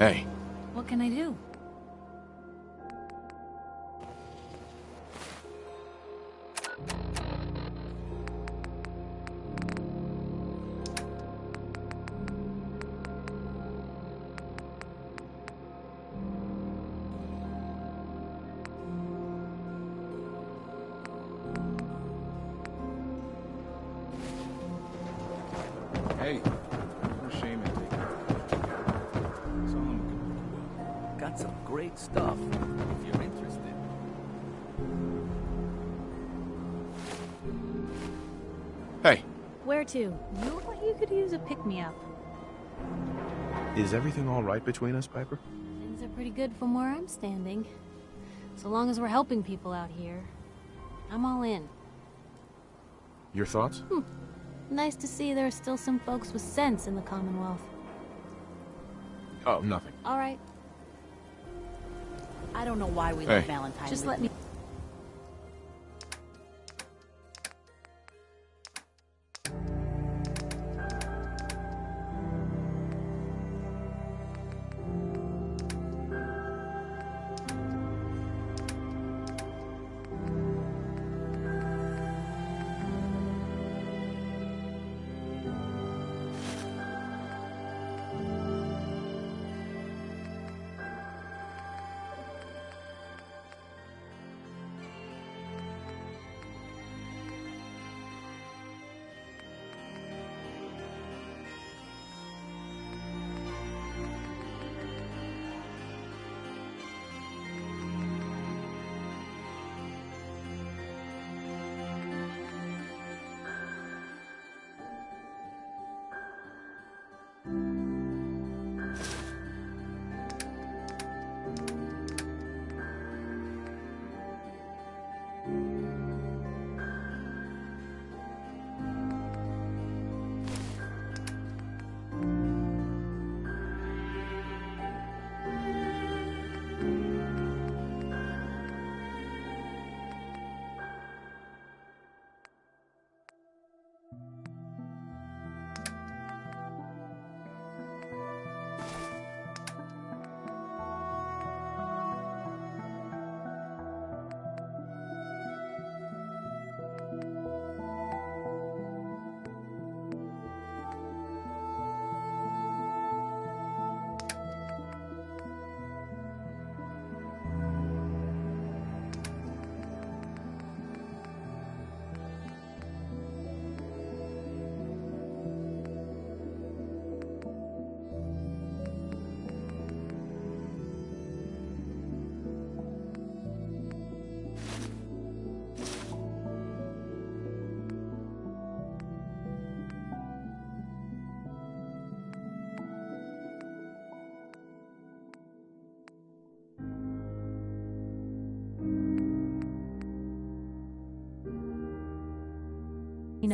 Hey. What can I do? Hey, no shame in taking it. That's all I'm looking Got some great stuff, if you're interested. Hey. Where to? You look like you could use a pick-me-up. Is everything all right between us, Piper? Things are pretty good from where I'm standing. So long as we're helping people out here, I'm all in. Your thoughts? Nice to see there are still some folks with sense in the Commonwealth. Oh, nothing. All right. I don't know why we Hey. let Valentine Just leave. let me...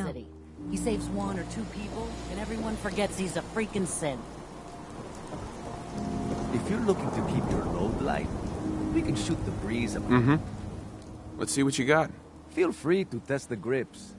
City. He saves one or two people, and everyone forgets he's a freaking synth. If you're looking to keep your load light, we can shoot the breeze a bit. Let's see what you got. Feel free to test the grips.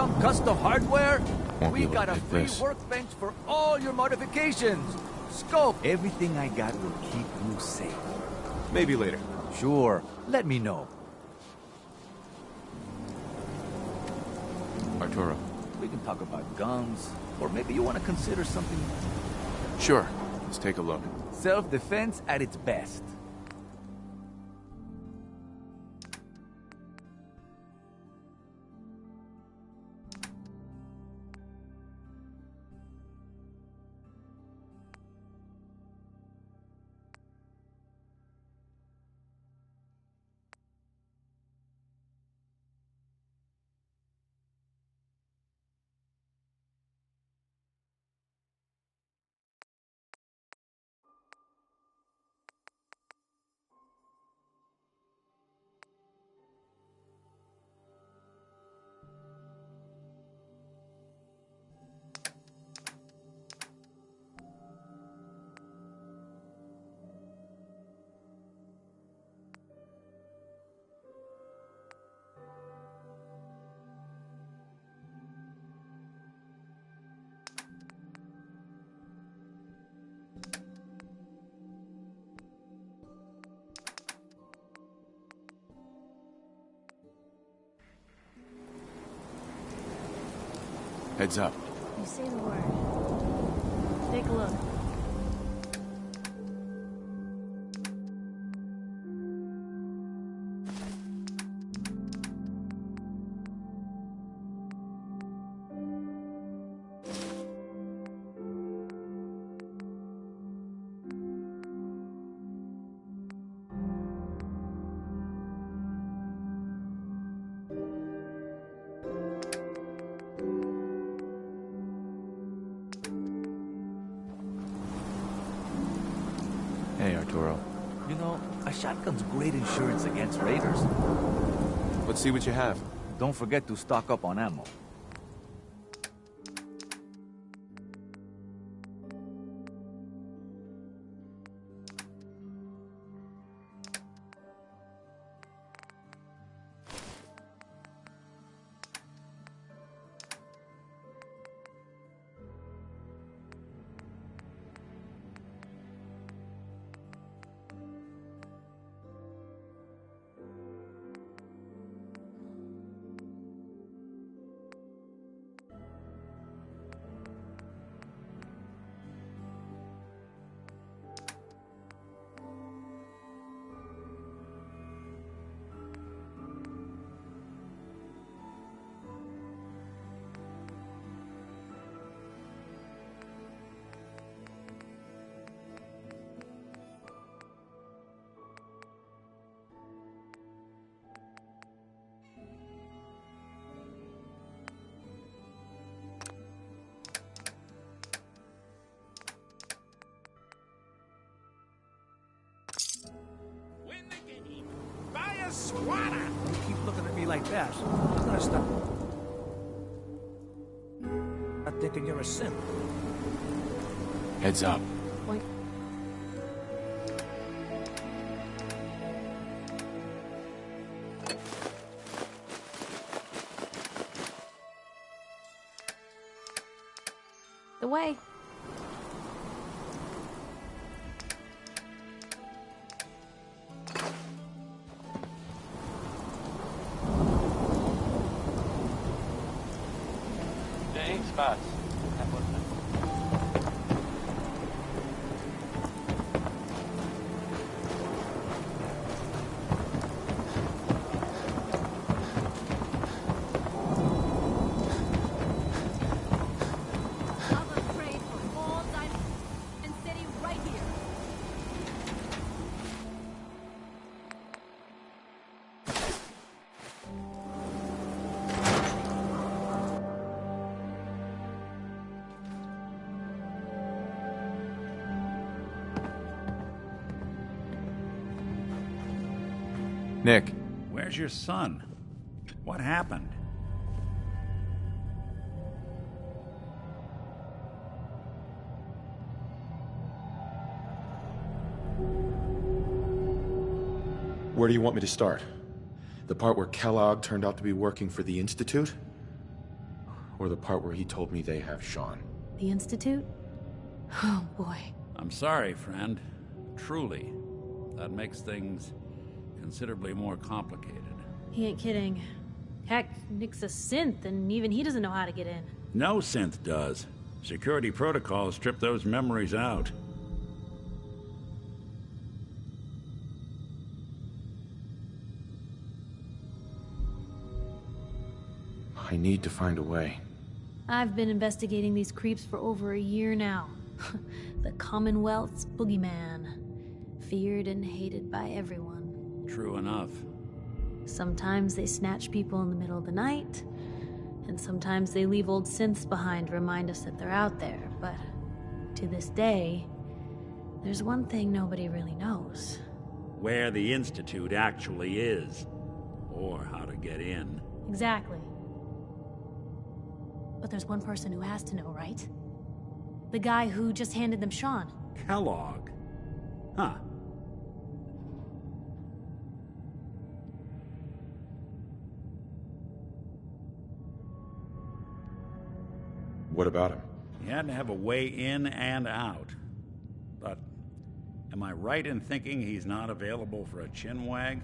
some custom hardware? Won't We be able got to a pick free this. workbench for all your modifications. Scope, everything I got will keep you safe. Maybe later. Sure, let me know. Arturo. We can talk about guns, or maybe you want to consider something Sure. Let's take a look. self-defense at its best. Heads up. You say the word. Take a look. Hey, Arturo. You know, a shotgun's great insurance against raiders. Let's see what you have. Don't forget to stock up on ammo. Win the game. Buy a squatter. You keep looking at me like that, I'm gonna stop. I'm thinking you're a simp. Heads up. Point. The way. Spots. Nick. Where's your son? What happened? Where do you want me to start? The part where Kellogg turned out to be working for the Institute? Or the part where he told me they have Sean. The Institute? Oh, boy. I'm sorry, friend. Truly. That makes things considerably more complicated. He ain't kidding. Heck, Nick's a synth, and even he doesn't know how to get in. No synth does. Security protocols strip those memories out. I need to find a way. I've been investigating these creeps for over a year now. The Commonwealth's boogeyman. Feared and hated by everyone. True enough. Sometimes they snatch people in the middle of the night, and sometimes they leave old synths behind to remind us that they're out there, but to this day, there's one thing nobody really knows. Where the Institute actually is. Or how to get in. Exactly. But there's one person who has to know, right? The guy who just handed them Sean. Kellogg. Huh. What about him? He had to have a way in and out. But am I right in thinking he's not available for a chinwag?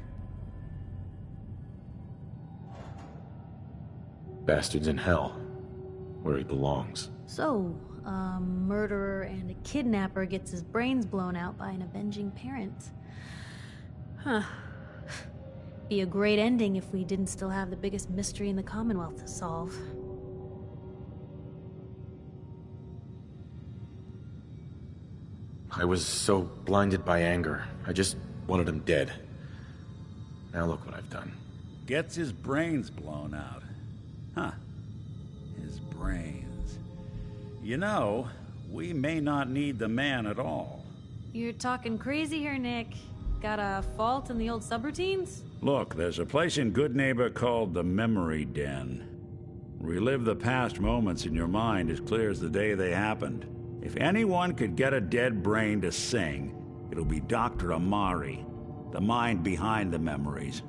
Bastard's in hell. Where he belongs. So, a murderer and a kidnapper gets his brains blown out by an avenging parent. Huh. Be a great ending if we didn't still have the biggest mystery in the Commonwealth to solve. I was so blinded by anger. I just wanted him dead. Now look what I've done. Gets his brains blown out. Huh. His brains. You know, we may not need the man at all. You're talking crazy here, Nick. Got a fault in the old subroutines? Look, there's a place in GoodNeighbor called the Memory Den. Relive the past moments in your mind as clear as the day they happened. If anyone could get a dead brain to sing, it'll be Dr. Amari, the mind behind the memories.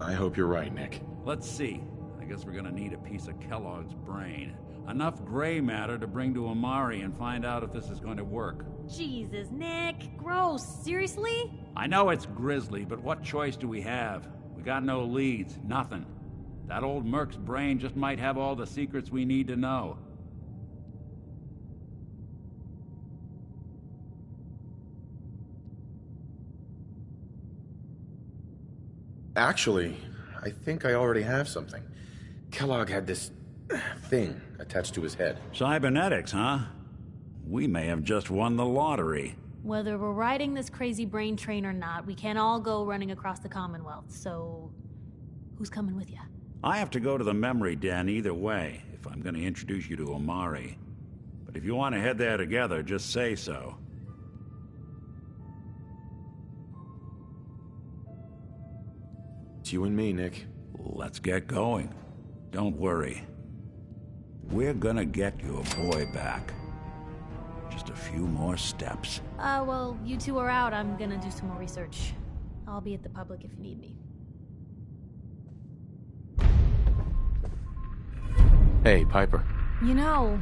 I hope you're right, Nick. Let's see. I guess we're gonna need a piece of Kellogg's brain. Enough gray matter to bring to Amari and find out if this is going to work. Jesus, Nick. Gross. Seriously? I know it's grisly, but what choice do we have? We got no leads, nothing. That old merc's brain just might have all the secrets we need to know. Actually, I think I already have something. Kellogg had this thing attached to his head. Cybernetics, huh? We may have just won the lottery. Whether we're riding this crazy brain train or not, we can't all go running across the Commonwealth, so who's coming with you? I have to go to the Memory Den either way, if I'm going to introduce you to Amari. But if you want to head there together, just say so. It's you and me, Nick. Let's get going. Don't worry. We're gonna get your boy back. Just a few more steps. Well, you two are out. I'm gonna do some more research. I'll be at the public if you need me. Hey, Piper. You know,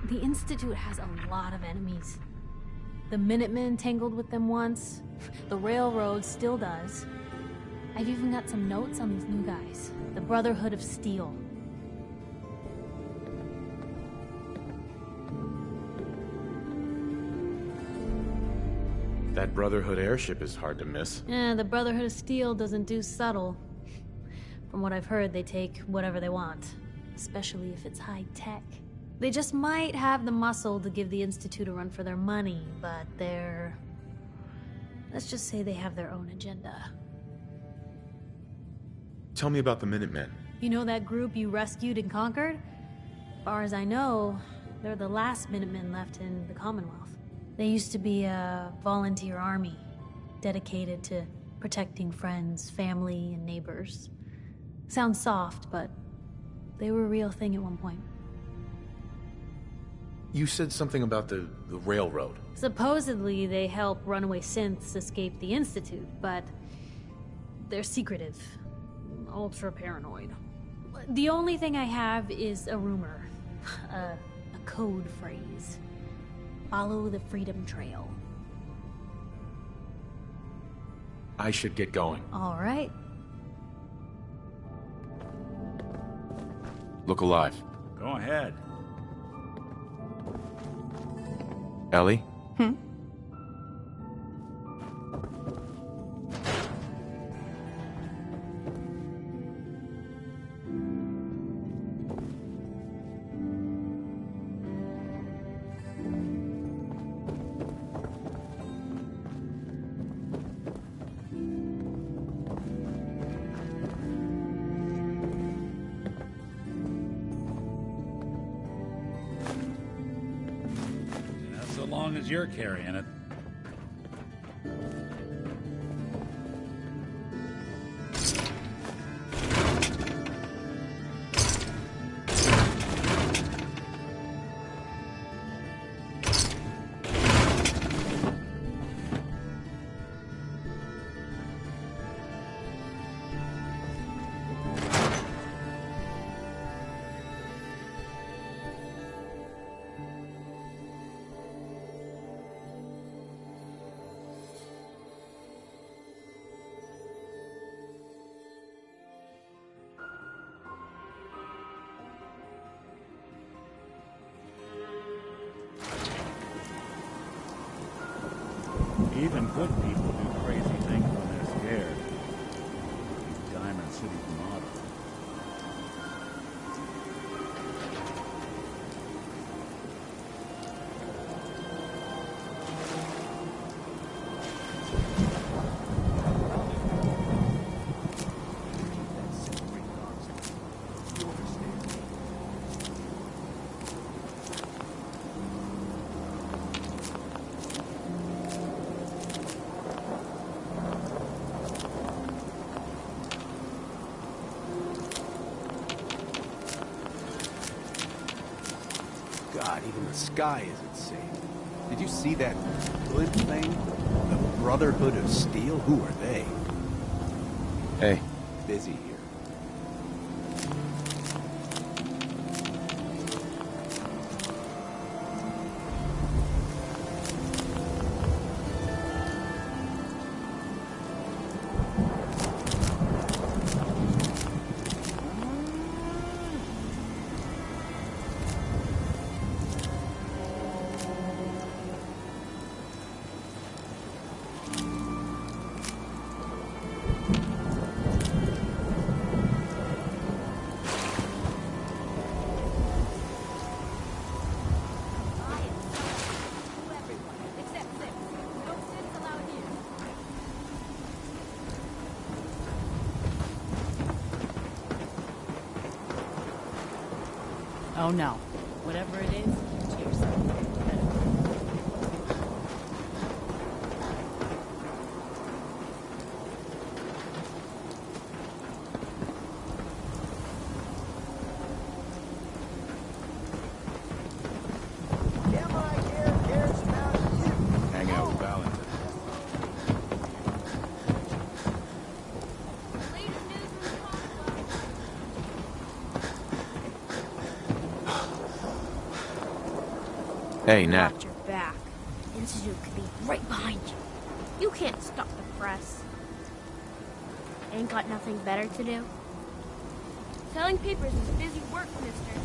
the Institute has a lot of enemies. The Minutemen tangled with them once. The Railroad still does. I've even got some notes on these new guys. The Brotherhood of Steel. That Brotherhood airship is hard to miss. The Brotherhood of Steel doesn't do subtle. From what I've heard, they take whatever they want. Especially if it's high-tech. They just might have the muscle to give the Institute a run for their money, but they're... let's just say they have their own agenda. Tell me about the Minutemen. You know that group you rescued and conquered? As far as I know, they're the last Minutemen left in the Commonwealth. They used to be a volunteer army, dedicated to protecting friends, family, and neighbors. Sounds soft, but they were a real thing at one point. You said something about the railroad. Supposedly, they help runaway synths escape the Institute, but they're secretive. ultra paranoid. The only thing I have is a rumor. A code phrase. Follow the Freedom Trail. I should get going. All right. Look alive. Go ahead. Ellie? That's so long as you're carrying it. Even good people do crazy things when they're scared. Diamond City's motto. God, even the sky isn't safe. Did you see that glint thing? The Brotherhood of Steel? Who are they? Hey. Busy here. Oh no. Whatever it is, keep it to yourself. Hang out with Valentine. Hey, Nat. Watch your back. Institute could be right behind you. You can't stop the press. Ain't got nothing better to do? Selling papers is busy work, mister.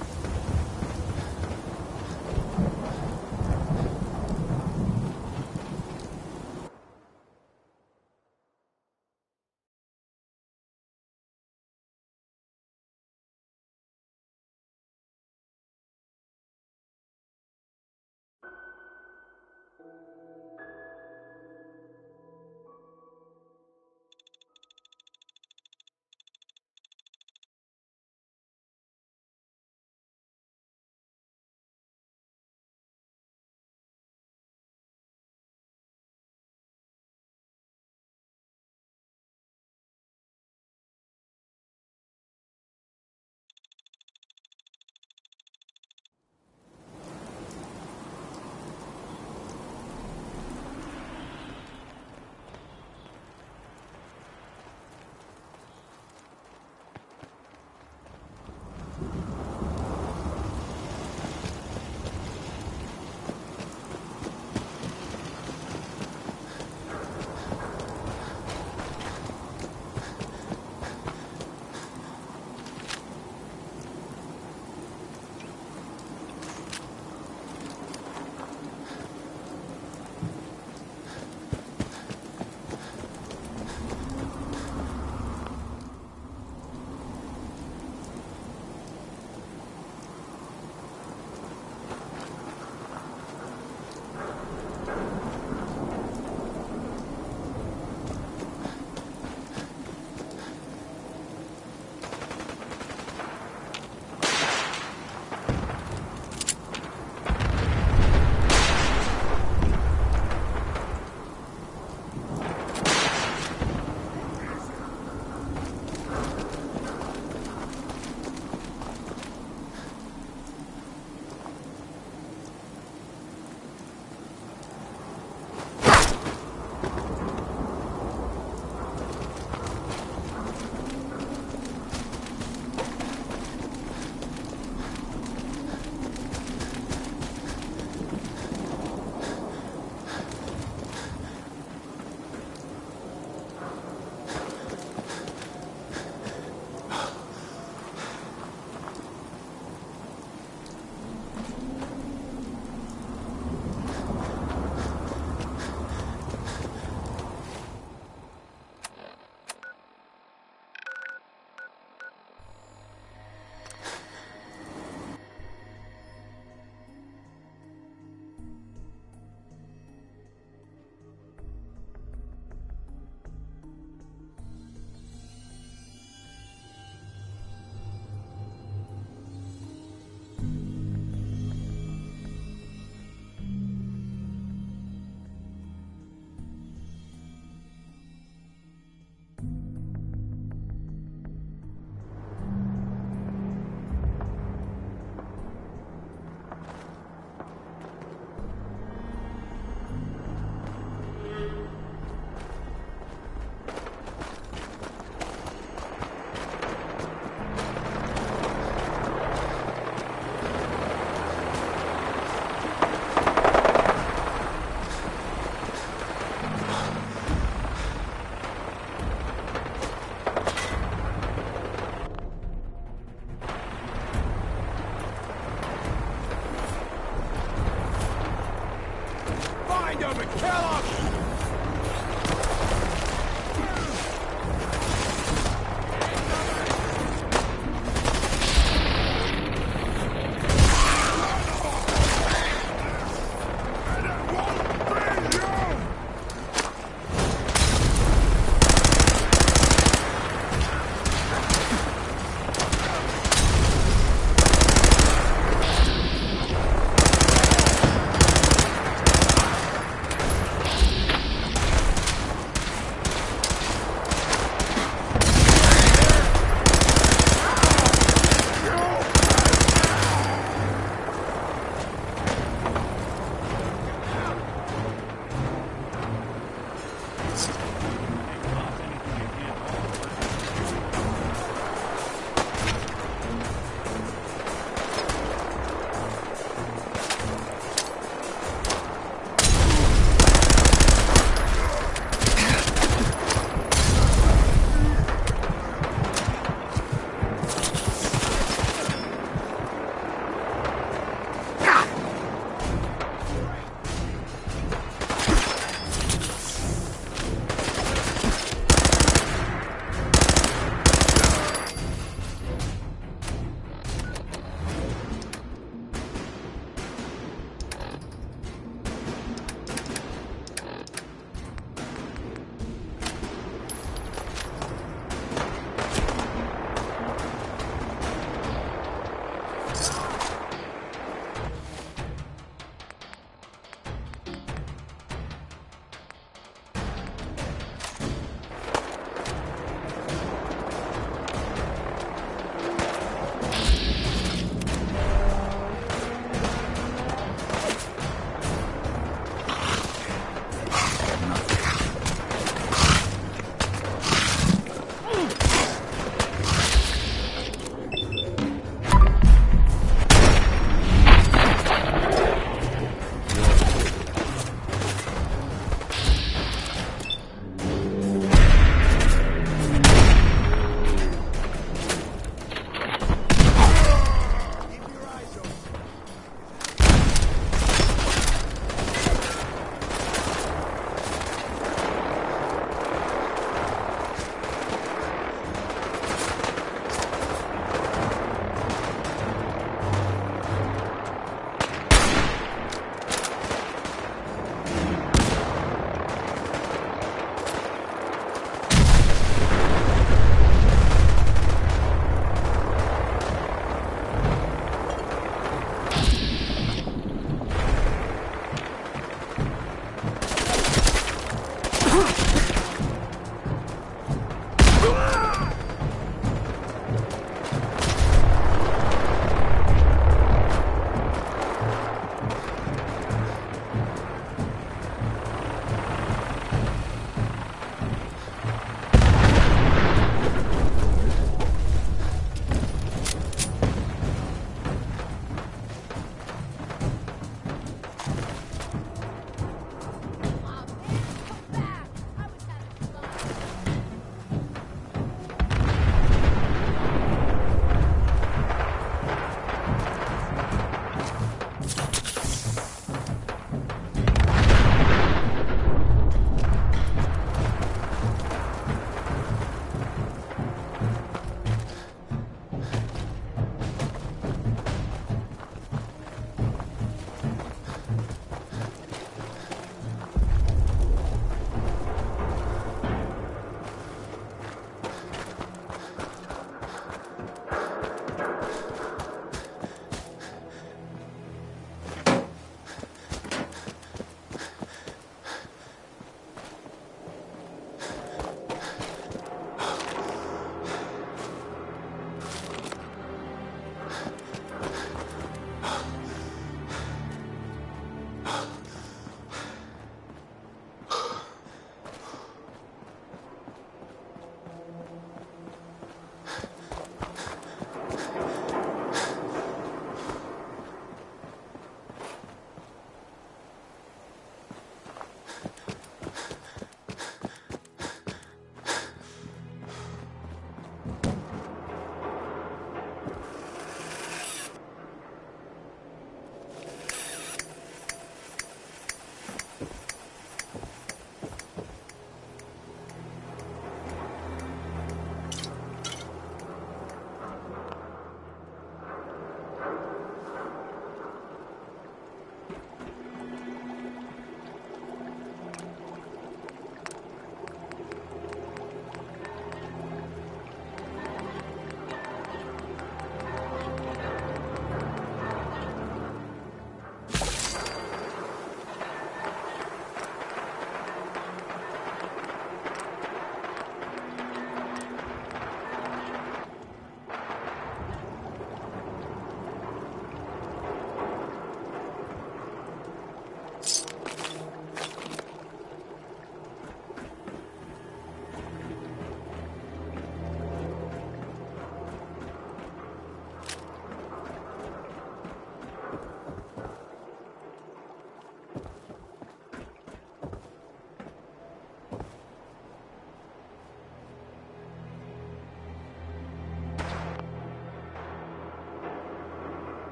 coming! Kellogg!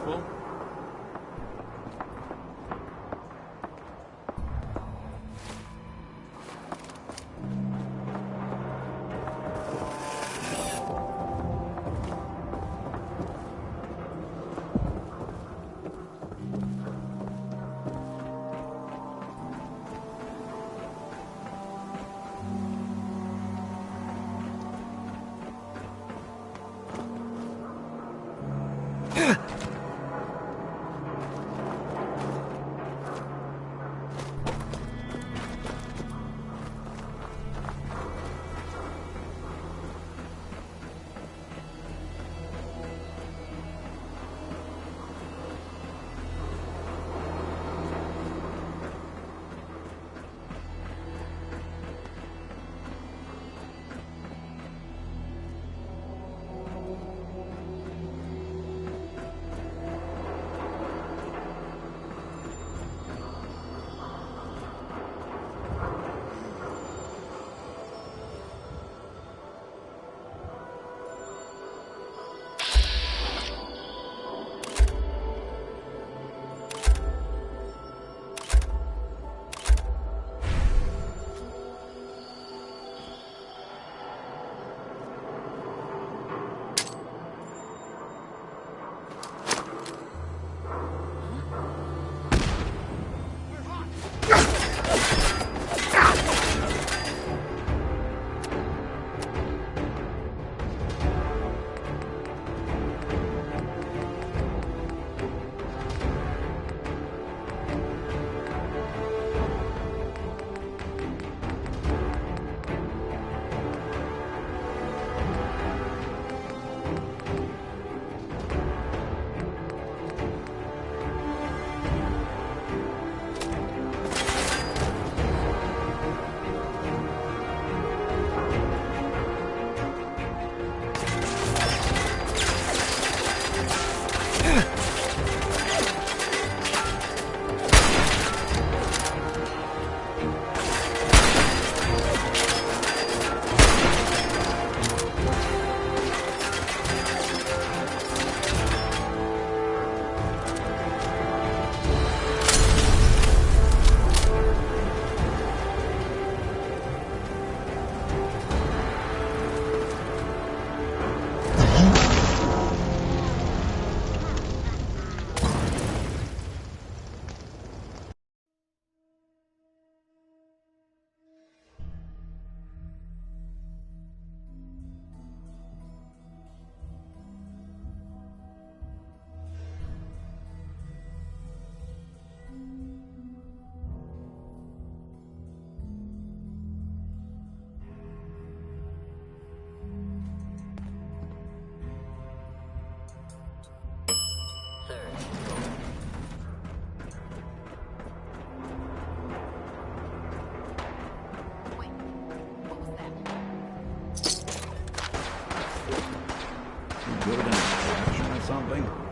useful. Building a distraction or something?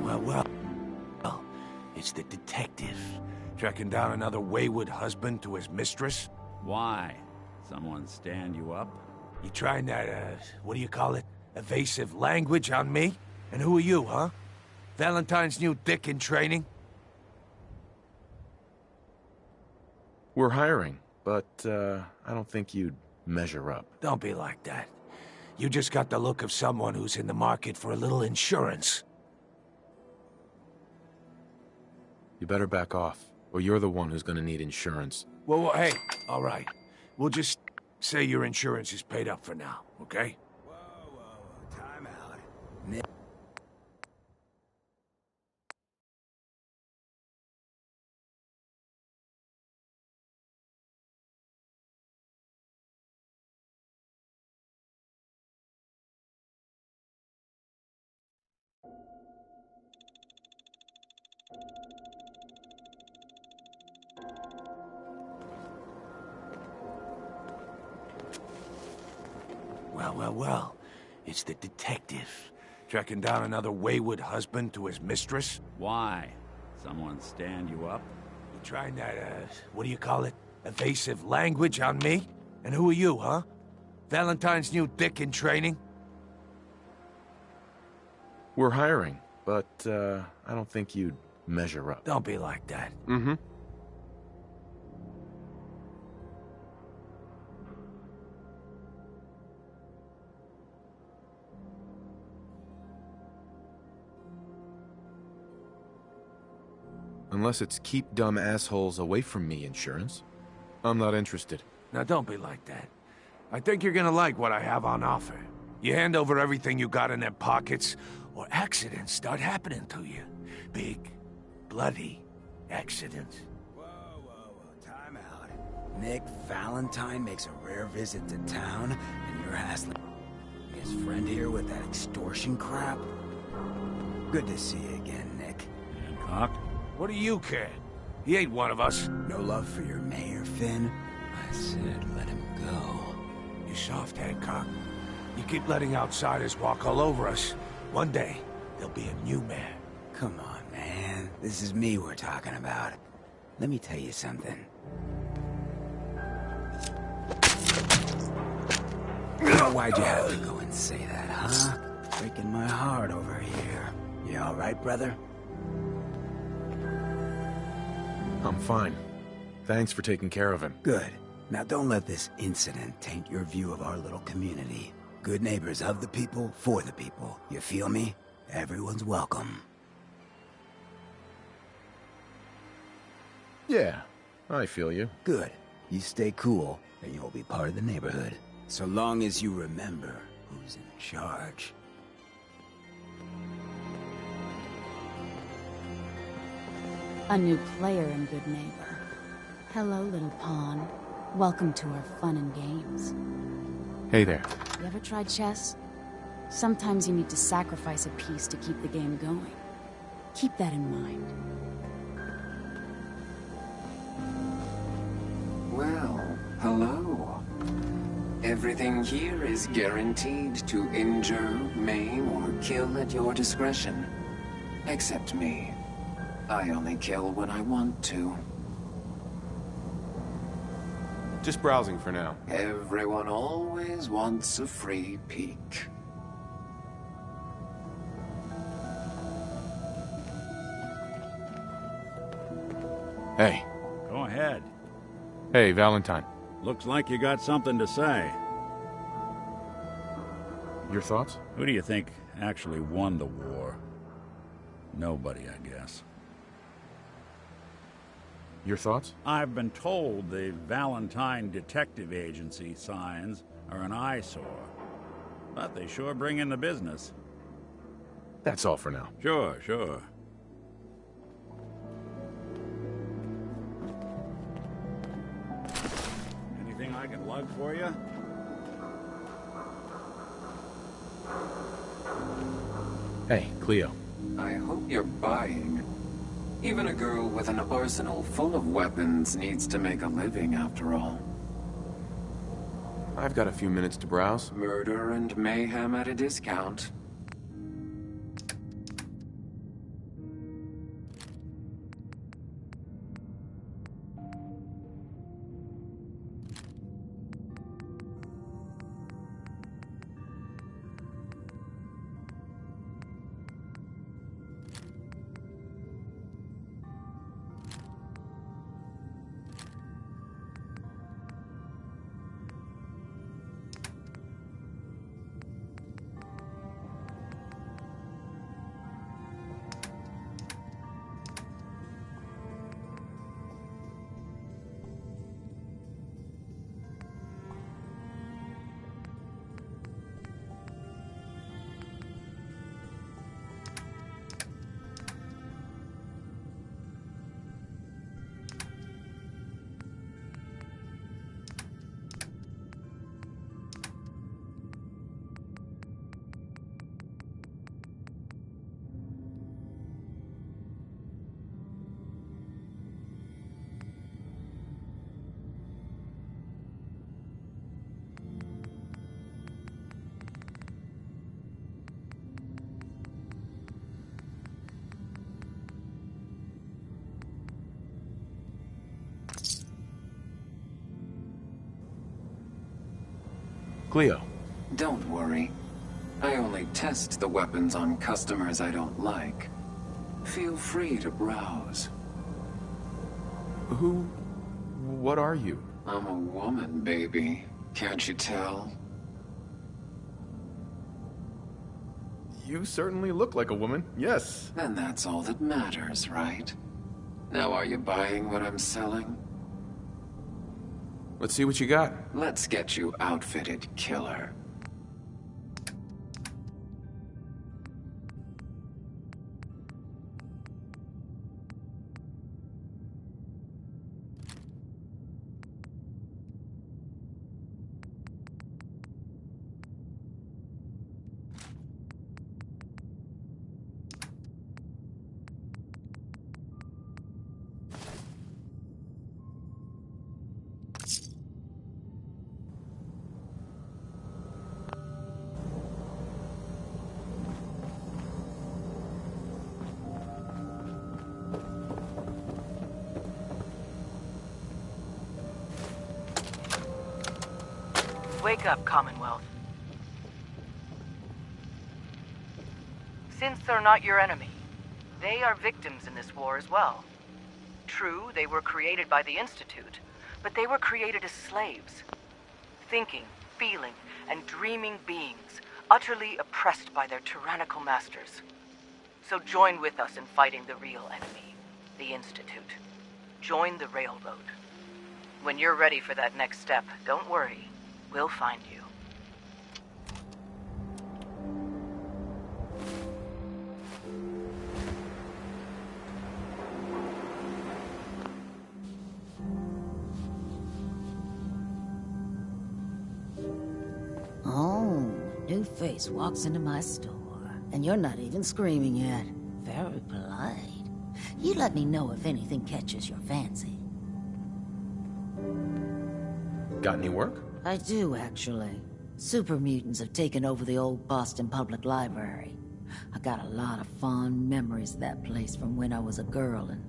Well, it's the detective. Tracking down another wayward husband to his mistress? Why? Someone stand you up? You trying that, what do you call it? Evasive language on me? And who are you, huh? Valentine's new dick in training? We're hiring, but, I don't think you'd measure up. Don't be like that. You just got the look of someone who's in the market for a little insurance. You better back off, or you're the one who's gonna need insurance. Well, hey, all right. We'll just say your insurance is paid up for now, okay? Whoa, time out. Nick. Well, it's the detective. Tracking down another wayward husband to his mistress? Why? Someone stand you up? You trying that, what do you call it? Evasive language on me? And who are you, huh? Valentine's new dick in training? We're hiring, but, I don't think you'd measure up. Don't be like that. Mm-hmm. Unless it's keep dumb assholes away from me insurance. I'm not interested. Now don't be like that. I think you're gonna like what I have on offer. You hand over everything you got in their pockets, or accidents start happening to you. Big, bloody accidents. Whoa, time out. Nick Valentine makes a rare visit to town, and you're hassling his friend here with that extortion crap? Good to see you again, Nick. Hancock? What do you care? He ain't one of us. No love for your mayor, Finn? I said let him go. You soft, Hancock. You keep letting outsiders walk all over us. One day, there'll be a new mayor. Come on, man. This is me we're talking about. Let me tell you something. Why'd you have to go and say that, huh? Breaking my heart over here. You all right, brother? I'm fine. Thanks for taking care of him. Good. Now don't let this incident taint your view of our little community. Good neighbors of the people, for the people. You feel me? Everyone's welcome. Yeah, I feel you. Good. You stay cool, and you'll be part of the neighborhood. So long as you remember who's in charge. A new player in Good Neighbor. Hello, little pawn. Welcome to our fun and games. Hey there. You ever tried chess? Sometimes you need to sacrifice a piece to keep the game going. Keep that in mind. Well, hello. Everything here is guaranteed to injure, maim, or kill at your discretion. Except me. I only kill when I want to. Just browsing for now. Everyone always wants a free peek. Hey. Go ahead. Hey, Valentine. Looks like you got something to say. Your thoughts? Who do you think actually won the war? Nobody, I guess. Your thoughts? I've been told the Valentine Detective Agency signs are an eyesore. But they sure bring in the business. That's all for now. Sure, sure. Anything I can lug for you? Hey, Cleo. I hope you're buying. Even a girl with an arsenal full of weapons needs to make a living, after all. I've got a few minutes to browse. Murder and mayhem at a discount. Cleo. Don't worry. I only test the weapons on customers I don't like. Feel free to browse. What are you? I'm a woman, baby. Can't you tell? You certainly look like a woman, yes. Then that's all that matters, right? Now are you buying what I'm selling? Let's see what you got. Let's get you outfitted, killer. Wake up, Commonwealth. Since they're not your enemy, they are victims in this war as well. True, they were created by the Institute, but they were created as slaves. Thinking, feeling, and dreaming beings, utterly oppressed by their tyrannical masters. So join with us in fighting the real enemy, the Institute. Join the Railroad. When you're ready for that next step, don't worry. We'll find you. Oh, new face walks into my store. And you're not even screaming yet. Very polite. You let me know if anything catches your fancy. Got any work? I do, actually. Super mutants have taken over the old Boston Public Library. I got a lot of fond memories of that place from when I was a girl and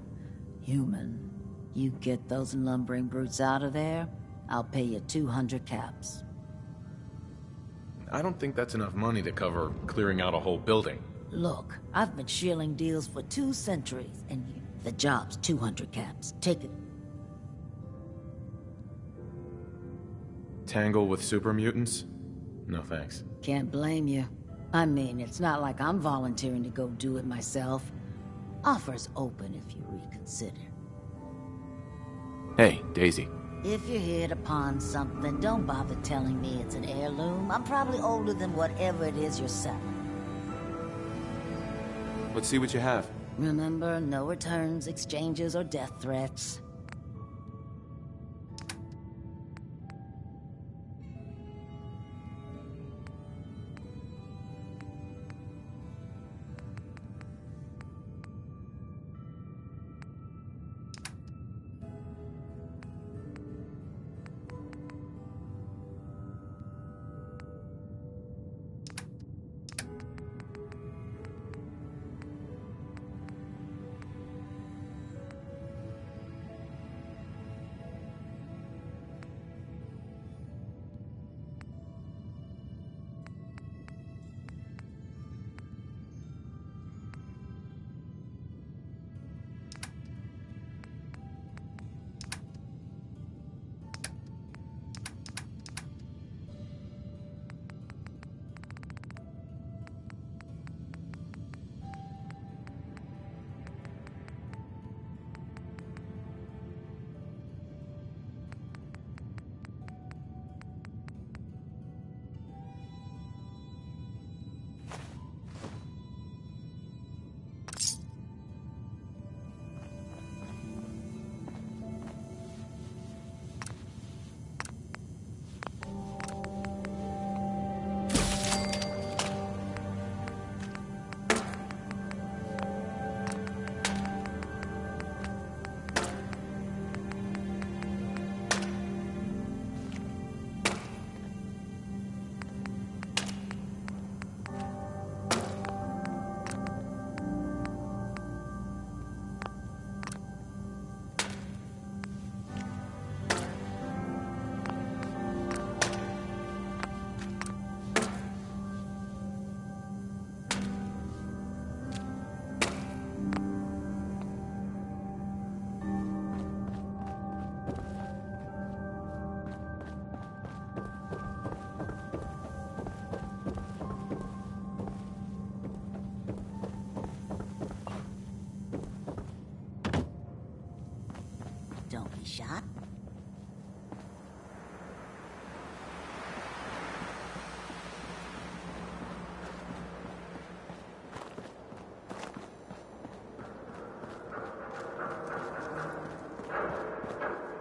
human. You get those lumbering brutes out of there, I'll pay you 200 caps. I don't think that's enough money to cover clearing out a whole building. Look, I've been shilling deals for 2 centuries, and the job's 200 caps. Take it. Tangle with super mutants? No thanks. Can't blame you. I mean, it's not like I'm volunteering to go do it myself. Offer's open if you reconsider. Hey, Daisy. If you're here to pawn something, don't bother telling me it's an heirloom. I'm probably older than whatever it is you're selling. Let's see what you have. Remember, no returns, exchanges, or death threats. shot?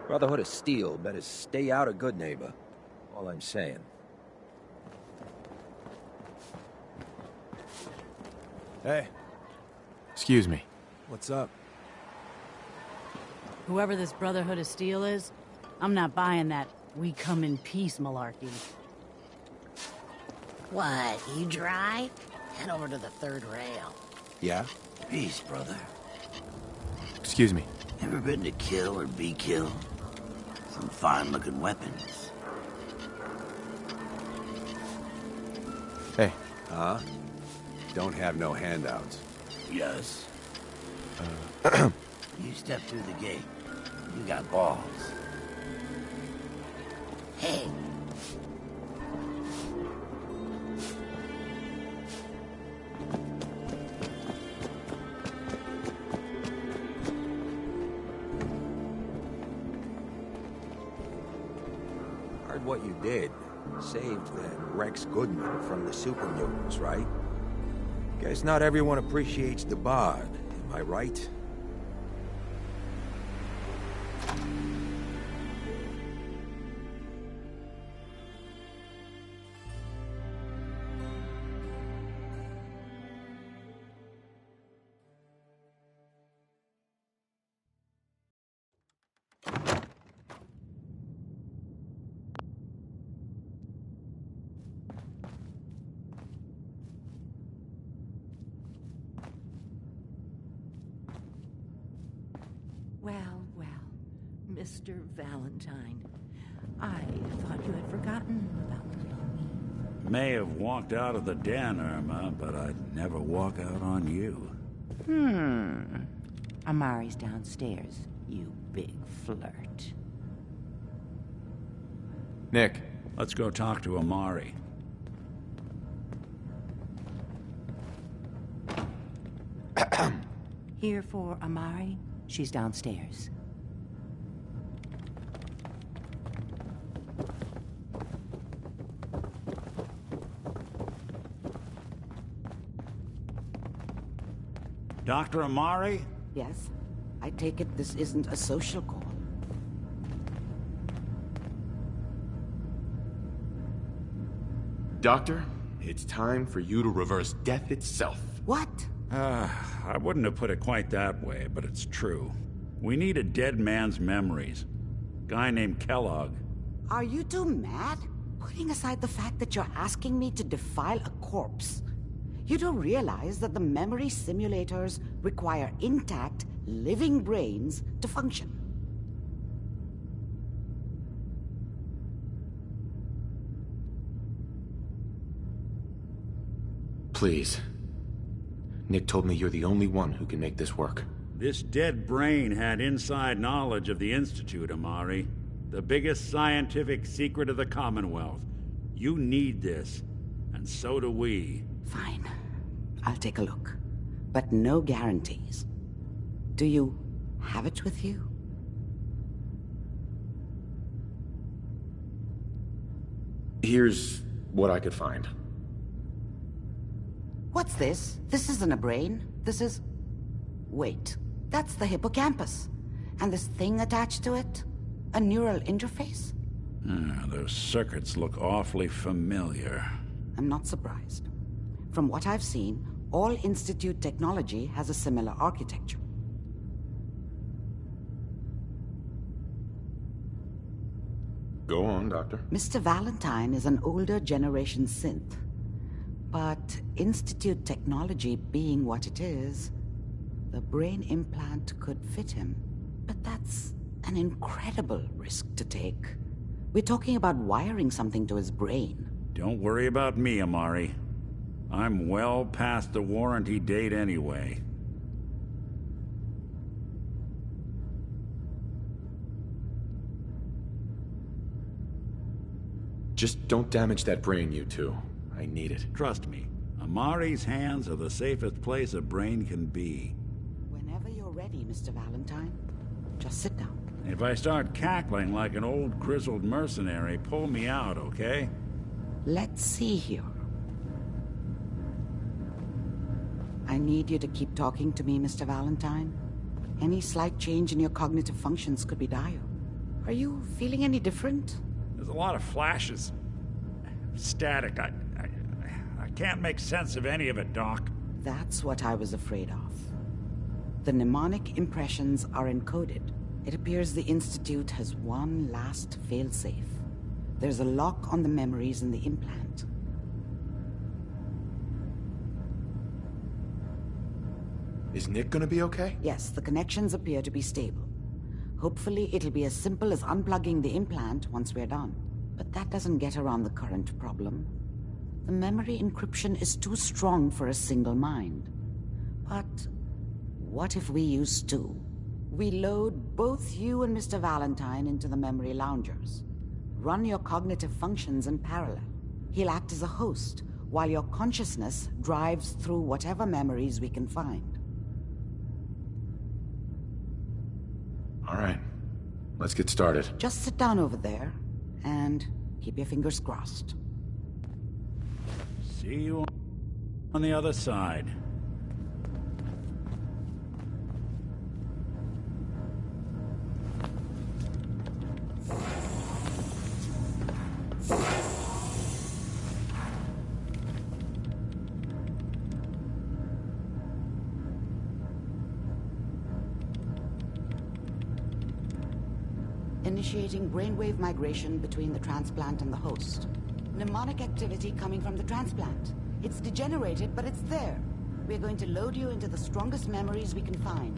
Brotherhood of Steel better stay out of GoodNeighbor. All I'm saying. Hey. Excuse me. What's up? Whoever this Brotherhood of Steel is, I'm not buying that we come in peace malarkey. What, you dry? Head over to the third rail. Yeah? Peace, brother. Excuse me. Ever been to kill or be killed? Some fine-looking weapons. Hey. Huh? Don't have no handouts. Yes. You step through the gate. You got balls. Hey. Heard what you did. Saved that Rex Goodman from the super mutants, right? Guess not everyone appreciates the Bard, am I right? Well, Mr. Valentine. I thought you had forgotten about little me. May have walked out of the den, Irma, but I'd never walk out on you. Amari's downstairs, you big flirt. Nick. Let's go talk to Amari. Here for Amari? She's downstairs. Dr. Amari? Yes. I take it this isn't a social call. Doctor, it's time for you to reverse death itself. What? I wouldn't have put it quite that way, but it's true. We need a dead man's memories. Guy named Kellogg. Are you two mad? Putting aside the fact that you're asking me to defile a corpse, you do realize that the memory simulators require intact, living brains to function. Please. Nick told me you're the only one who can make this work. This dead brain had inside knowledge of the Institute, Amari. The biggest scientific secret of the Commonwealth. You need this, and so do we. Fine. I'll take a look. But no guarantees. Do you have it with you? Here's what I could find. What's this? This isn't a brain. This is... Wait. That's the hippocampus. And this thing attached to it? A neural interface? Those circuits look awfully familiar. I'm not surprised. From what I've seen, all Institute technology has a similar architecture. Go on, Doctor. Mr. Valentine is an older generation synth. But Institute technology being what it is, the brain implant could fit him. But that's an incredible risk to take. We're talking about wiring something to his brain. Don't worry about me, Amari. I'm well past the warranty date anyway. Just don't damage that brain, you two. I need it. Trust me, Amari's hands are the safest place a brain can be. Whenever you're ready, Mr. Valentine, just sit down. If I start cackling like an old grizzled mercenary, pull me out, okay? Let's see here. I need you to keep talking to me, Mr. Valentine. Any slight change in your cognitive functions could be dire. Are you feeling any different? There's a lot of flashes. Static. I can't make sense of any of it, Doc. That's what I was afraid of. The mnemonic impressions are encoded. It appears the Institute has one last failsafe. There's a lock on the memories in the implant. Is Nick gonna be okay? Yes, the connections appear to be stable. Hopefully it'll be as simple as unplugging the implant once we're done. But that doesn't get around the current problem. The memory encryption is too strong for a single mind. But what if we use two? We load both you and Mr. Valentine into the memory loungers. Run your cognitive functions in parallel. He'll act as a host, while your consciousness drives through whatever memories we can find. All right, let's get started. Just sit down over there, and keep your fingers crossed. See you on the other side. Initiating brainwave migration between the transplant and the host. Mnemonic activity coming from the transplant. It's degenerated, but it's there. We're going to load you into the strongest memories we can find.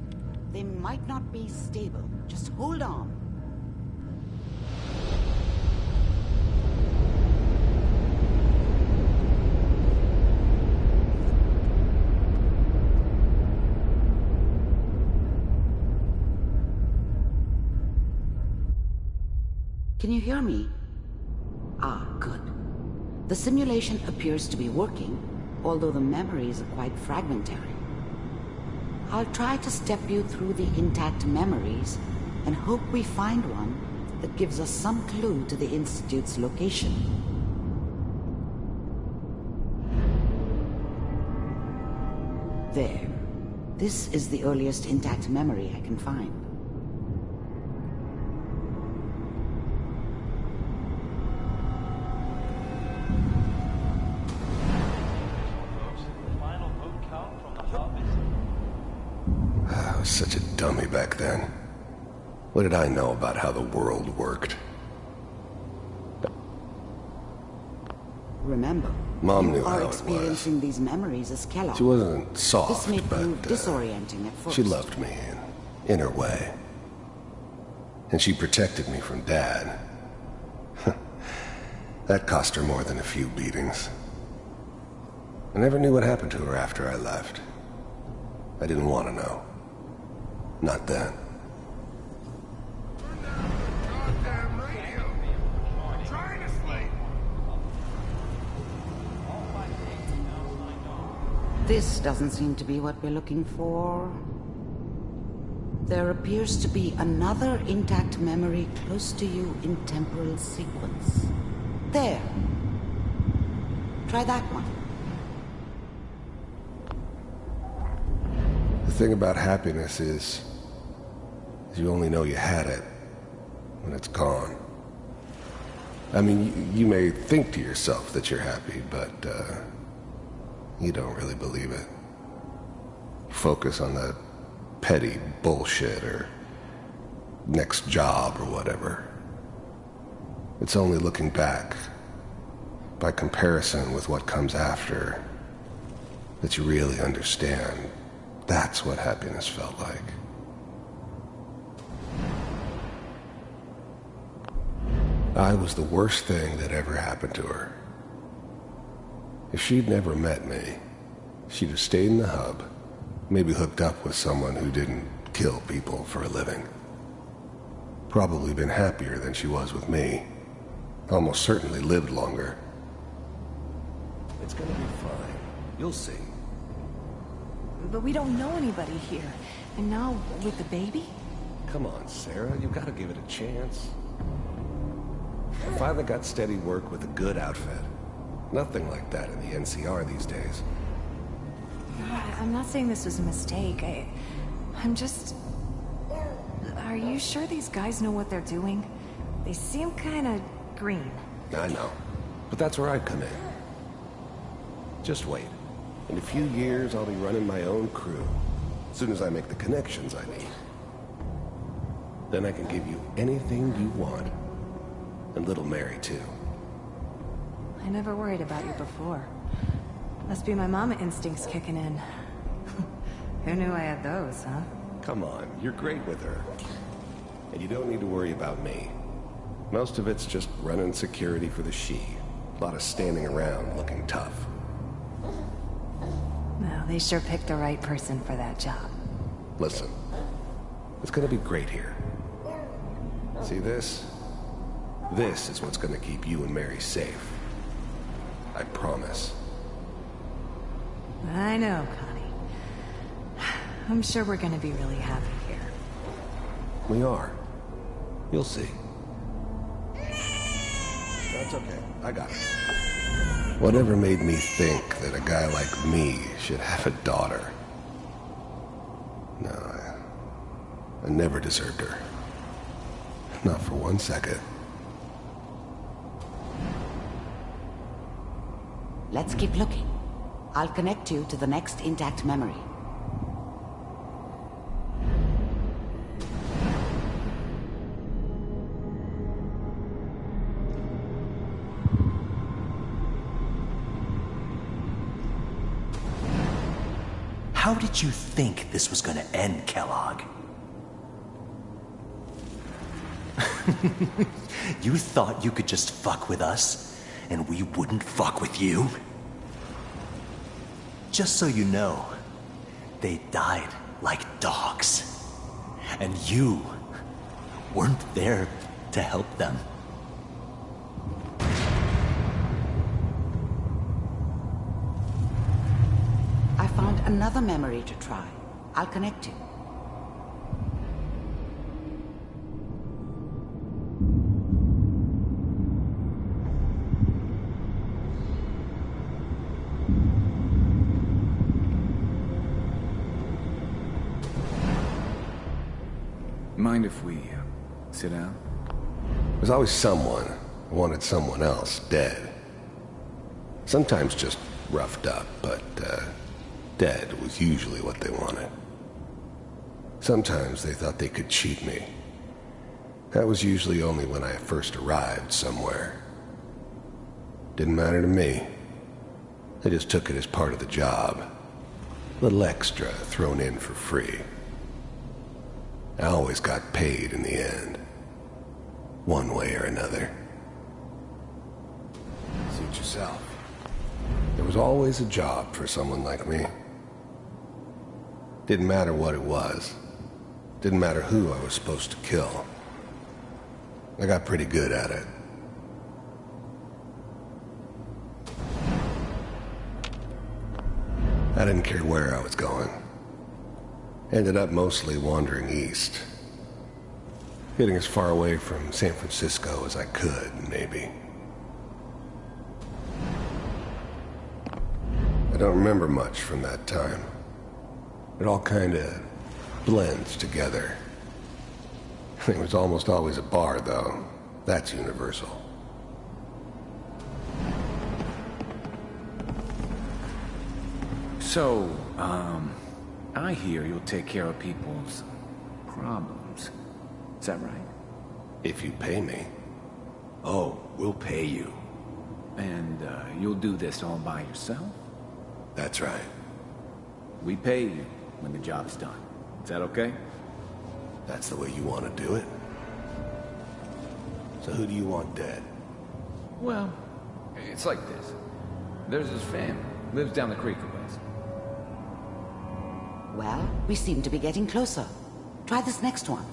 They might not be stable. Just hold on. Can you hear me? Ah, good. The simulation appears to be working, although the memories are quite fragmentary. I'll try to step you through the intact memories and hope we find one that gives us some clue to the Institute's location. There. This is the earliest intact memory I can find. Such a dummy back then. What did I know about how the world worked? Remember, Mom knew you how are it was. experiencing these memories as Kellogg. She wasn't soft, This may but prove disorienting at first. she loved me in her way. And she protected me from Dad. That cost her more than a few beatings. I never knew what happened to her after I left. I didn't want to know. Not then. This doesn't seem to be what we're looking for. There appears to be another intact memory close to you in temporal sequence. There. Try that one. The thing about happiness is you only know you had it when it's gone. I mean, you may think to yourself that you're happy, but you don't really believe it. Focus on that petty bullshit or next job or whatever. It's only looking back, by comparison with what comes after, that you really understand. That's what happiness felt like. I was the worst thing that ever happened to her. If she'd never met me, she'd have stayed in the hub, maybe hooked up with someone who didn't kill people for a living. Probably been happier than she was with me. Almost certainly lived longer. It's gonna be fine. You'll see. But we don't know anybody here. And now, with the baby? Come on, Sarah, you gotta give it a chance. I finally got steady work with a good outfit. Nothing like that in the NCR these days. I'm not saying this was a mistake. I'm just... Are you sure these guys know what they're doing? They seem kinda green. I know, but that's where I come in. Just wait. In a few years, I'll be running my own crew. As soon as I make the connections I need. Then I can give you anything you want. And little Mary, too. I never worried about you before. Must be my mama instincts kicking in. Who knew I had those, huh? Come on, you're great with her. And you don't need to worry about me. Most of it's just running security for the she. A lot of standing around looking tough. Well, they sure picked the right person for that job. Listen, it's gonna be great here. See this? This is what's gonna keep you and Mary safe. I promise. I know, Connie. I'm sure we're gonna be really happy here. We are. You'll see. That's okay. I got it. Whatever made me think that a guy like me should have a daughter? No, I never deserved her. Not for 1 second. Let's keep looking. I'll connect you to the next intact memory. How did you think this was gonna end, Kellogg? You thought you could just fuck with us, and we wouldn't fuck with you? Just so you know, they died like dogs. And you weren't there to help them. I found another memory to try. I'll connect you. Mind if we sit down? There's always someone who wanted someone else dead. Sometimes just roughed up, but dead was usually what they wanted. Sometimes they thought they could cheat me. That was usually only when I first arrived somewhere. Didn't matter to me. I just took it as part of the job. A little extra thrown in for free. I always got paid in the end. One way or another. Suit yourself. There was always a job for someone like me. Didn't matter what it was. Didn't matter who I was supposed to kill. I got pretty good at it. I didn't care where I was going. Ended up mostly wandering east. Getting as far away from San Francisco as I could, maybe. I don't remember much from that time. It all kinda blends together. It was almost always a bar, though. That's universal. So, I hear you'll take care of people's problems. Is that right? If you pay me. Oh, we'll pay you. And, you'll do this all by yourself? That's right. We pay you when the job's done. Is that okay? That's the way you want to do it? So who do you want dead? Well, it's like this. There's this family. Lives down the creek a ways. Well, we seem to be getting closer. Try this next one.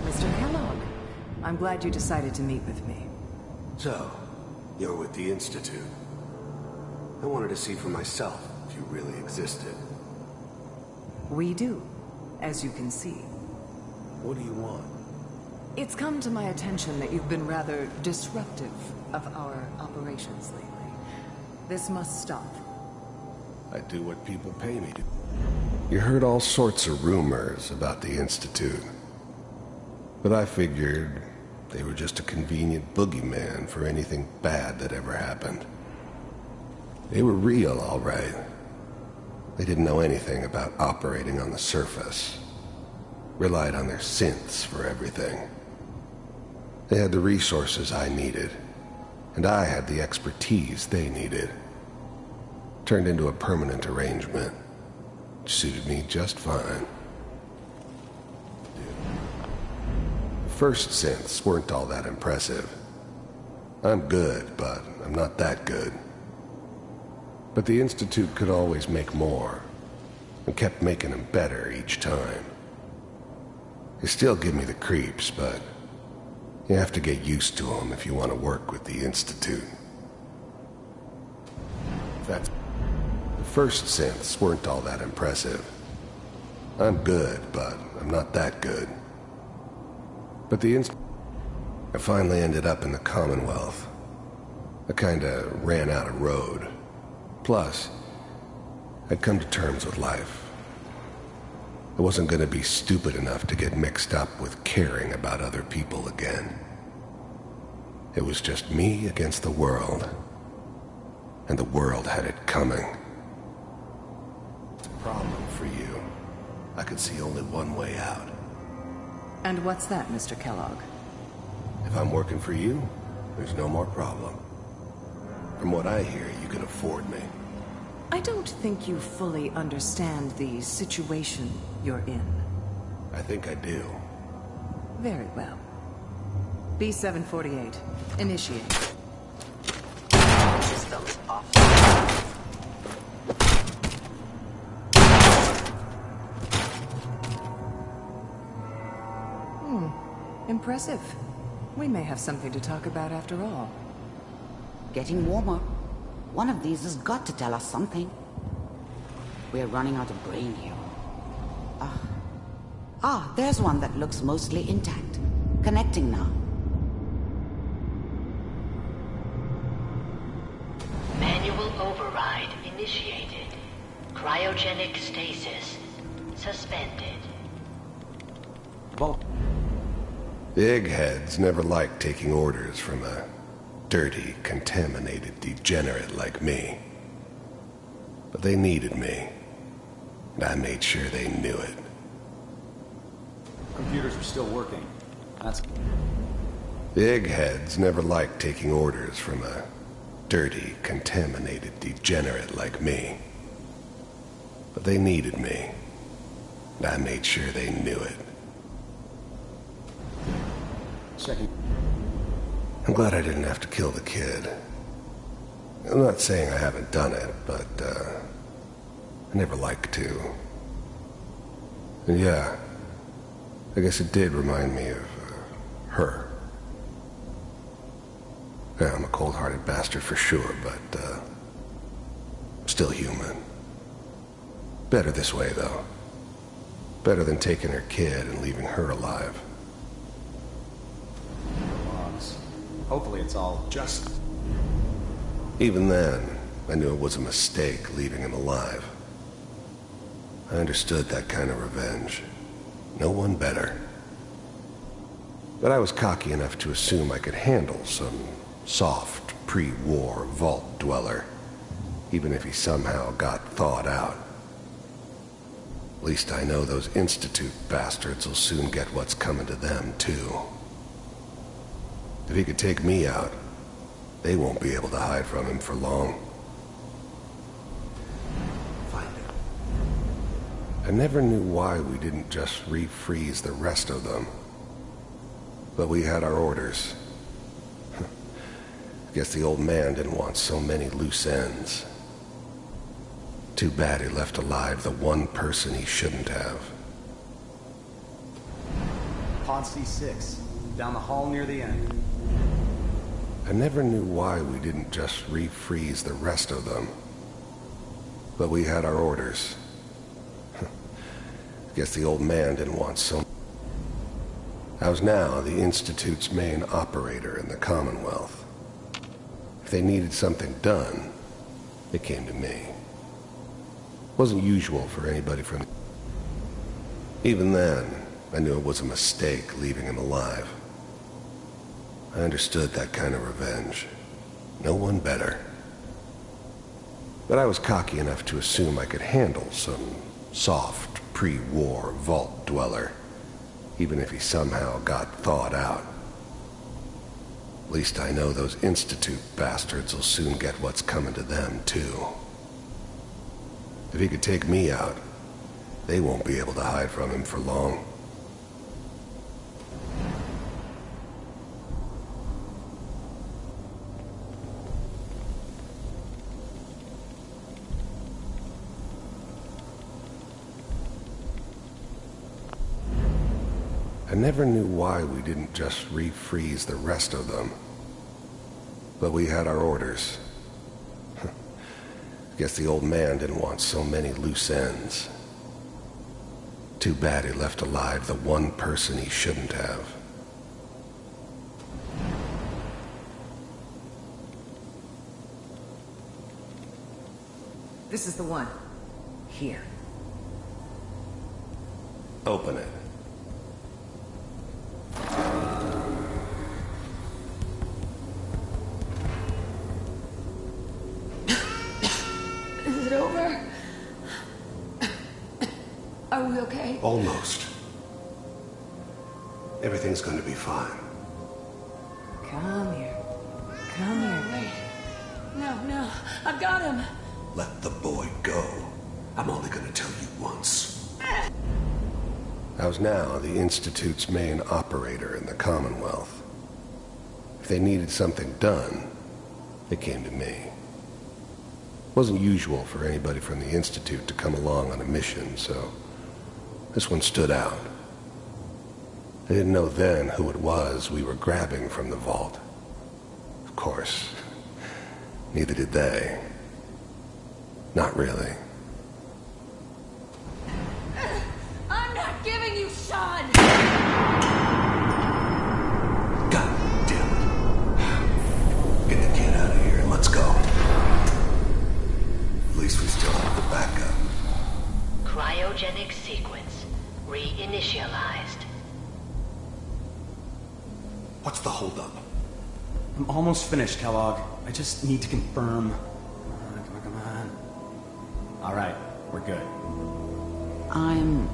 Mr. Kellogg, I'm glad you decided to meet with me. So, you're with the Institute. I wanted to see for myself if you really existed. We do, as you can see. What do you want? It's come to my attention that you've been rather disruptive of our operations lately. This must stop. I do what people pay me to. You heard all sorts of rumors about the Institute. But I figured they were just a convenient boogeyman for anything bad that ever happened. They were real, all right. They didn't know anything about operating on the surface. Relied on their synths for everything. They had the resources I needed, and I had the expertise they needed. Turned into a permanent arrangement. Which suited me just fine. First synths weren't all that impressive. I'm good, but I'm not that good. But the Institute could always make more, and kept making them better each time. They still give me the creeps, but you have to get used to them if you want to work with the Institute. The first synths weren't all that impressive. I'm good, but I'm not that good. But I finally ended up in the Commonwealth. I kinda ran out of road. Plus, I'd come to terms with life. I wasn't gonna be stupid enough to get mixed up with caring about other people again. It was just me against the world. And the world had it coming. It's a problem for you. I could see only one way out. And what's that, Mr. Kellogg? If I'm working for you, there's no more problem. From what I hear, you can afford me. I don't think you fully understand the situation you're in. I think I do. Very well. B-748, initiate. Systems off. Impressive. We may have something to talk about after all. Getting warmer. One of these has got to tell us something. We're running out of brain here. There's one that looks mostly intact. Connecting now. Manual override initiated. Cryogenic stasis suspended. The eggheads never liked taking orders from a dirty, contaminated degenerate like me. But they needed me, and I made sure they knew it. Computers are still working. That's... The eggheads never liked taking orders from a dirty, contaminated degenerate like me. But they needed me, and I made sure they knew it. I'm glad I didn't have to kill the kid. I'm not saying I haven't done it, but, I never liked to. And yeah, I guess it did remind me of, her. Yeah, I'm a cold-hearted bastard for sure, but, still human. Better this way, though. Better than taking her kid and leaving her alive. Hopefully it's all just... Even then, I knew it was a mistake leaving him alive. I understood that kind of revenge. No one better. But I was cocky enough to assume I could handle some soft, pre-war vault dweller, even if he somehow got thawed out. At least I know those Institute bastards will soon get what's coming to them, too. If he could take me out, they won't be able to hide from him for long. Find him. I never knew why we didn't just refreeze the rest of them. But we had our orders. Guess the old man didn't want so many loose ends. Too bad he left alive the one person he shouldn't have. Pod C6. down the hall near the end. I never knew why we didn't just refreeze the rest of them. But we had our orders. Guess the old man didn't want so. I was now the Institute's main operator in the Commonwealth. If they needed something done, they came to me. It wasn't usual for anybody from... Even then, I knew it was a mistake leaving him alive. I understood that kind of revenge. No one better. But I was cocky enough to assume I could handle some soft, pre-war vault dweller, even if he somehow got thawed out. At least I know those Institute bastards will soon get what's coming to them, too. If he could take me out, they won't be able to hide from him for long. I never knew why we didn't just refreeze the rest of them. But we had our orders. Guess the old man didn't want so many loose ends. Too bad he left alive the one person he shouldn't have. This is the one. Here. Open it. Is it over? Are we okay? Almost. Everything's going to be fine. Come here. Come here. Wait. No. I've got him. Let the boy go. I'm only going to tell you once. I was now the Institute's main operator in the Commonwealth. If they needed something done, they came to me. It wasn't usual for anybody from the Institute to come along on a mission, so this one stood out. I didn't know then who it was we were grabbing from the vault. Of course, neither did they. Not really. I'm not giving you Sean! God damn it. Get the kid out of here and let's go. At least we still have the backup. Cryogenic sequence reinitialized. What's the holdup? I'm almost finished, Kellogg. I just need to confirm. Come on. All right, we're good. I'm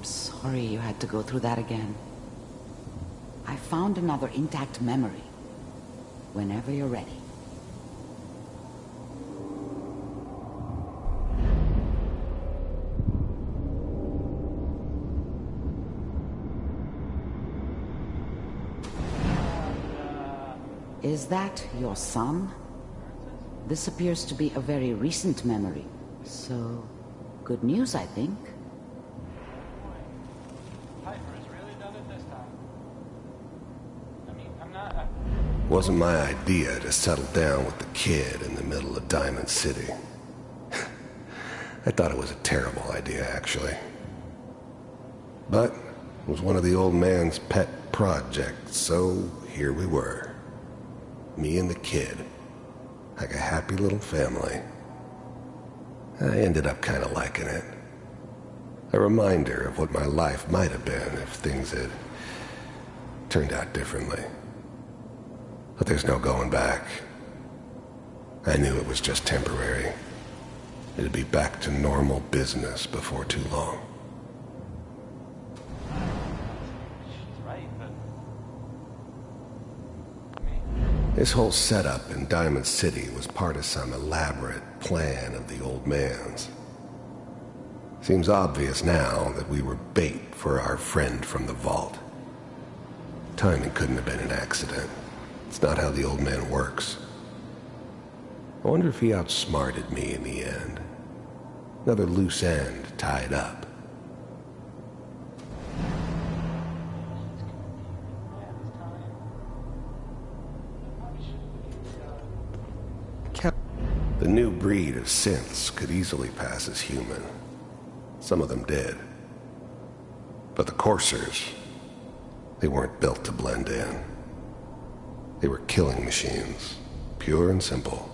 sorry you had to go through that again. I found another intact memory. Whenever you're ready. Is that your son? This appears to be a very recent memory. So, good news, I think. Wasn't my idea to settle down with the kid in the middle of Diamond City. I thought it was a terrible idea, actually. But it was one of the old man's pet projects, so here we were. Me and the kid. Like a happy little family. I ended up kind of liking it. A reminder of what my life might have been if things had turned out differently. But there's no going back. I knew it was just temporary. It'd be back to normal business before too long. This whole setup in Diamond City was part of some elaborate plan of the old man's. Seems obvious now that we were bait for our friend from the vault. Timing couldn't have been an accident. It's not how the old man works. I wonder if he outsmarted me in the end. Another loose end tied up. The new breed of synths could easily pass as human. Some of them did. But the coursers, they weren't built to blend in. They were killing machines, pure and simple.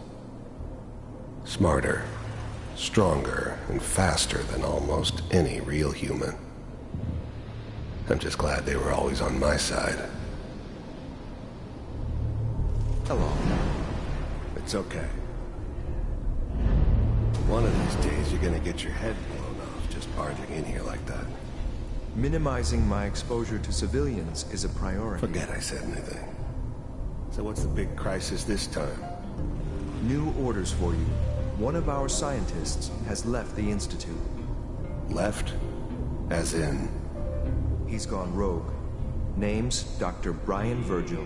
Smarter, stronger, and faster than almost any real human. I'm just glad they were always on my side. Hello. It's okay. One of these days you're gonna get your head blown off just barging in here like that. Minimizing my exposure to civilians is a priority. Forget I said anything. So what's the big crisis this time? New orders for you. One of our scientists has left the Institute. Left? As in? He's gone rogue. Name's Dr. Brian Virgil.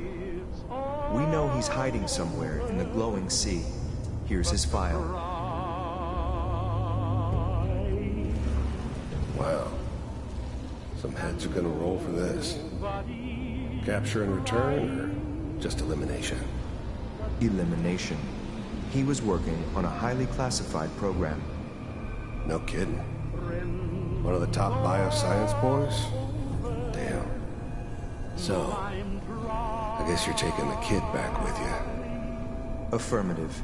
We know he's hiding somewhere in the glowing sea. Here's his file. Wow. Some heads are gonna roll for this. Capture and return, or just elimination? Elimination. He was working on a highly classified program. No kidding. One of the top bioscience boys? Damn. So, I guess you're taking the kid back with you. Affirmative.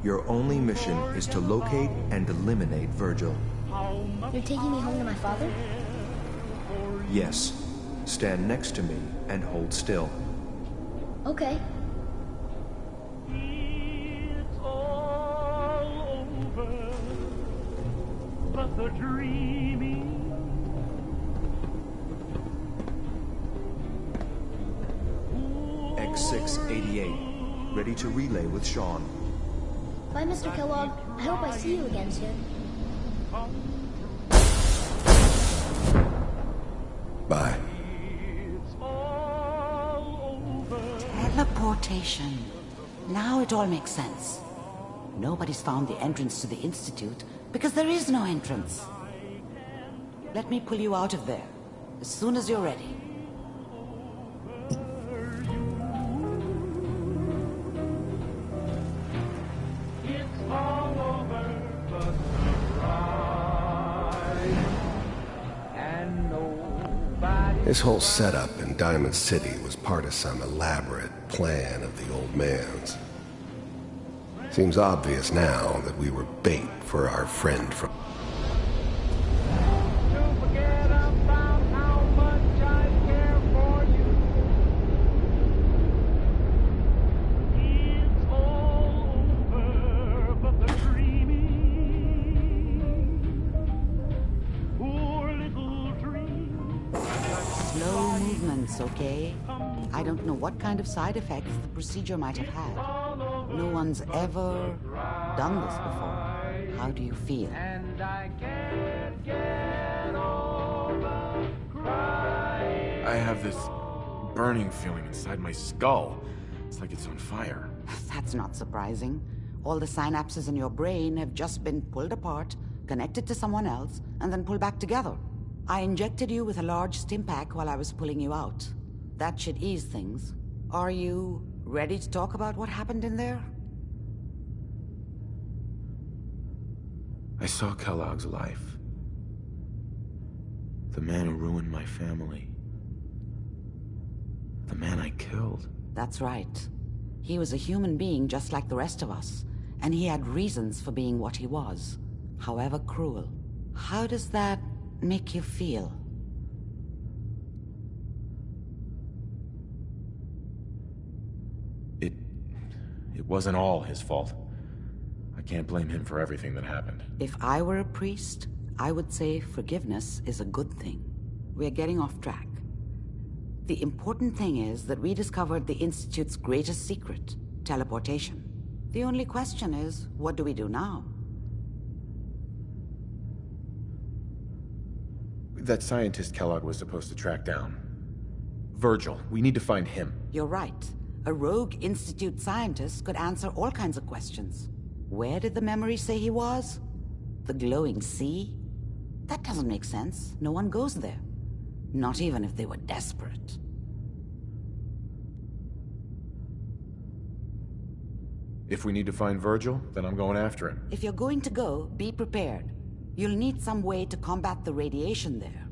Your only mission is to locate and eliminate Virgil. You're taking me home to my father? Yes. Stand next to me and hold still. Okay. The dreaming. X688, ready to relay with Sean. Bye, Mr. Kellogg. I hope I see you again soon. Bye. Teleportation. Now it all makes sense. Nobody's found the entrance to the Institute because there is no entrance. Let me pull you out of there as soon as you're ready. This whole setup in Diamond City was part of some elaborate plan of the old man's. Seems obvious now that we were bait for our friend from... Slow movements, okay? I don't know what kind of side effects the procedure might have had. No one's ever done this before. How do you feel? I have this burning feeling inside my skull. It's like it's on fire. That's not surprising. All the synapses in your brain have just been pulled apart, connected to someone else, and then pulled back together. I injected you with a large stim pack while I was pulling you out. That should ease things. Are you ready to talk about what happened in there? I saw Kellogg's life. The man who ruined my family. The man I killed. That's right. He was a human being just like the rest of us, and he had reasons for being what he was, however cruel. How does that make you feel? It wasn't all his fault. I can't blame him for everything that happened. If I were a priest, I would say forgiveness is a good thing. We're getting off track. The important thing is that we discovered the Institute's greatest secret, teleportation. The only question is, what do we do now? That scientist Kellogg was supposed to track down. Virgil, we need to find him. You're right. A rogue Institute scientist could answer all kinds of questions. Where did the memory say he was? The glowing sea? That doesn't make sense. No one goes there. Not even if they were desperate. If we need to find Virgil, then I'm going after him. If you're going to go, be prepared. You'll need some way to combat the radiation there.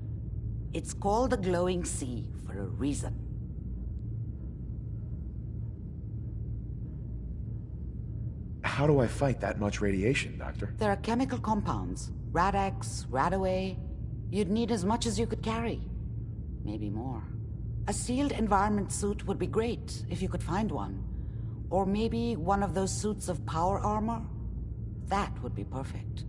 It's called the glowing sea for a reason. How do I fight that much radiation, Doctor? There are chemical compounds. Rad-X, Radaway. You'd need as much as you could carry. Maybe more. A sealed environment suit would be great, if you could find one. Or maybe one of those suits of power armor? That would be perfect.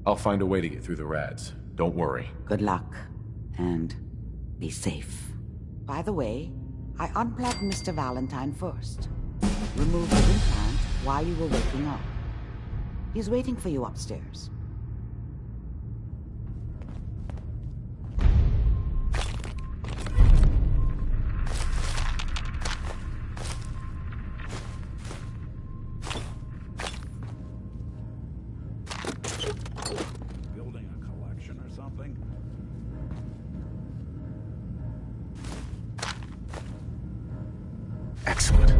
I'll find a way to get through the rads. Don't worry. Good luck. And be safe. By the way, I unplugged Mr. Valentine first. Removed the implant while you were waking up. He's waiting for you upstairs. Building a collection or something? Excellent.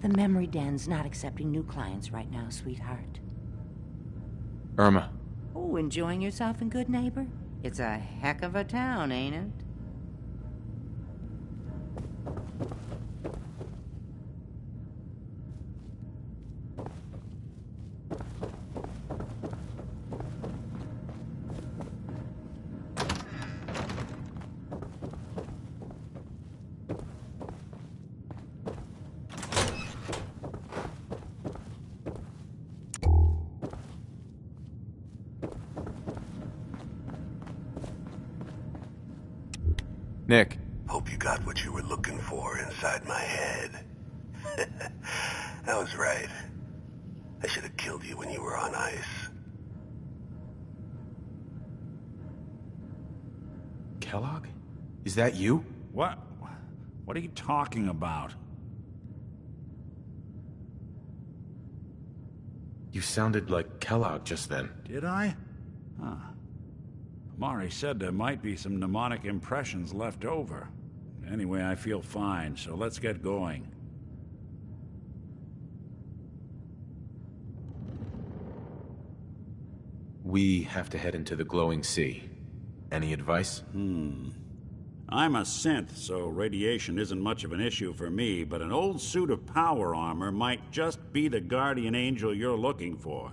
The memory den's not accepting new clients right now, sweetheart. Irma. Oh, enjoying yourself in Good Neighbor? It's a heck of a town, ain't it? Nick. Hope you got what you were looking for inside my head. I was right. I should have killed you when you were on ice. Kellogg? Is that you? What? What are you talking about? You sounded like Kellogg just then. Did I? Huh. Mari said there might be some mnemonic impressions left over. Anyway, I feel fine, so let's get going. We have to head into the glowing sea. Any advice? I'm a synth, so radiation isn't much of an issue for me, but an old suit of power armor might just be the guardian angel you're looking for.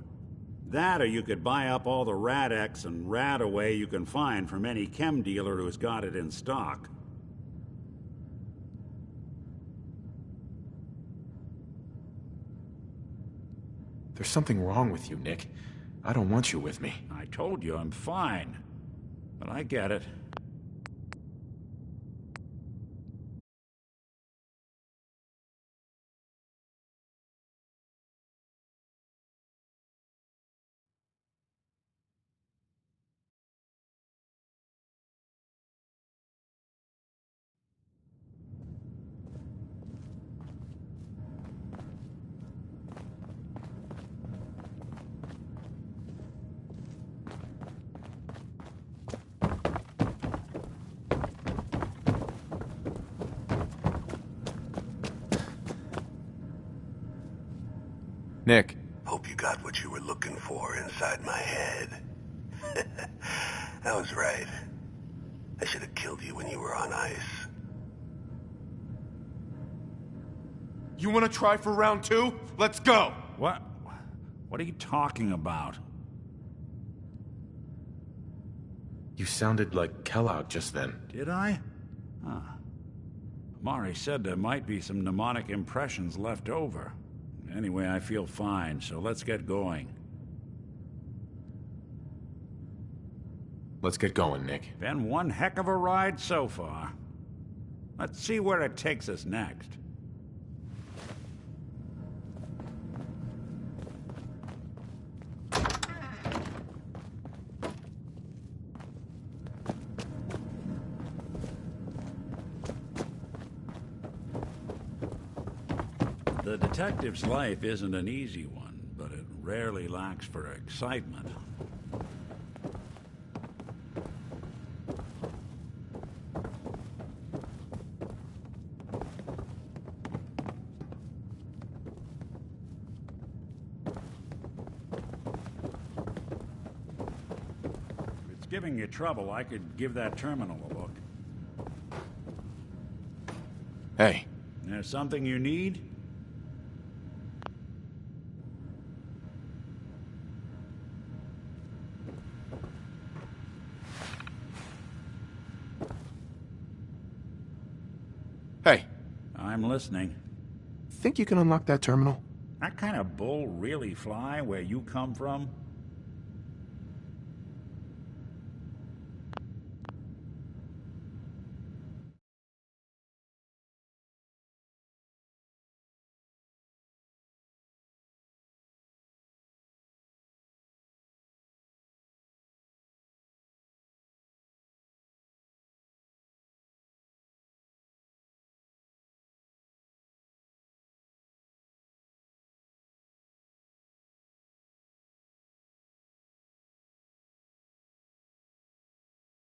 That, or you could buy up all the Rad-X and Radaway you can find from any chem dealer who's got it in stock. There's something wrong with you, Nick. I don't want you with me. I told you I'm fine. But I get it. Nick. Hope you got what you were looking for inside my head. I was right. I should have killed you when you were on ice. You want to try for round 2? Let's go! What? What are you talking about? You sounded like Kellogg just then. Did I? Huh. Mari said there might be some mnemonic impressions left over. Anyway, I feel fine, so let's get going. Let's get going, Nick. Been one heck of a ride so far. Let's see where it takes us next. The detective's life isn't an easy one, but it rarely lacks for excitement. If it's giving you trouble, I could give that terminal a look. Hey. There's something you need? Hey. I'm listening. Think you can unlock that terminal? That kind of bull really fly where you come from?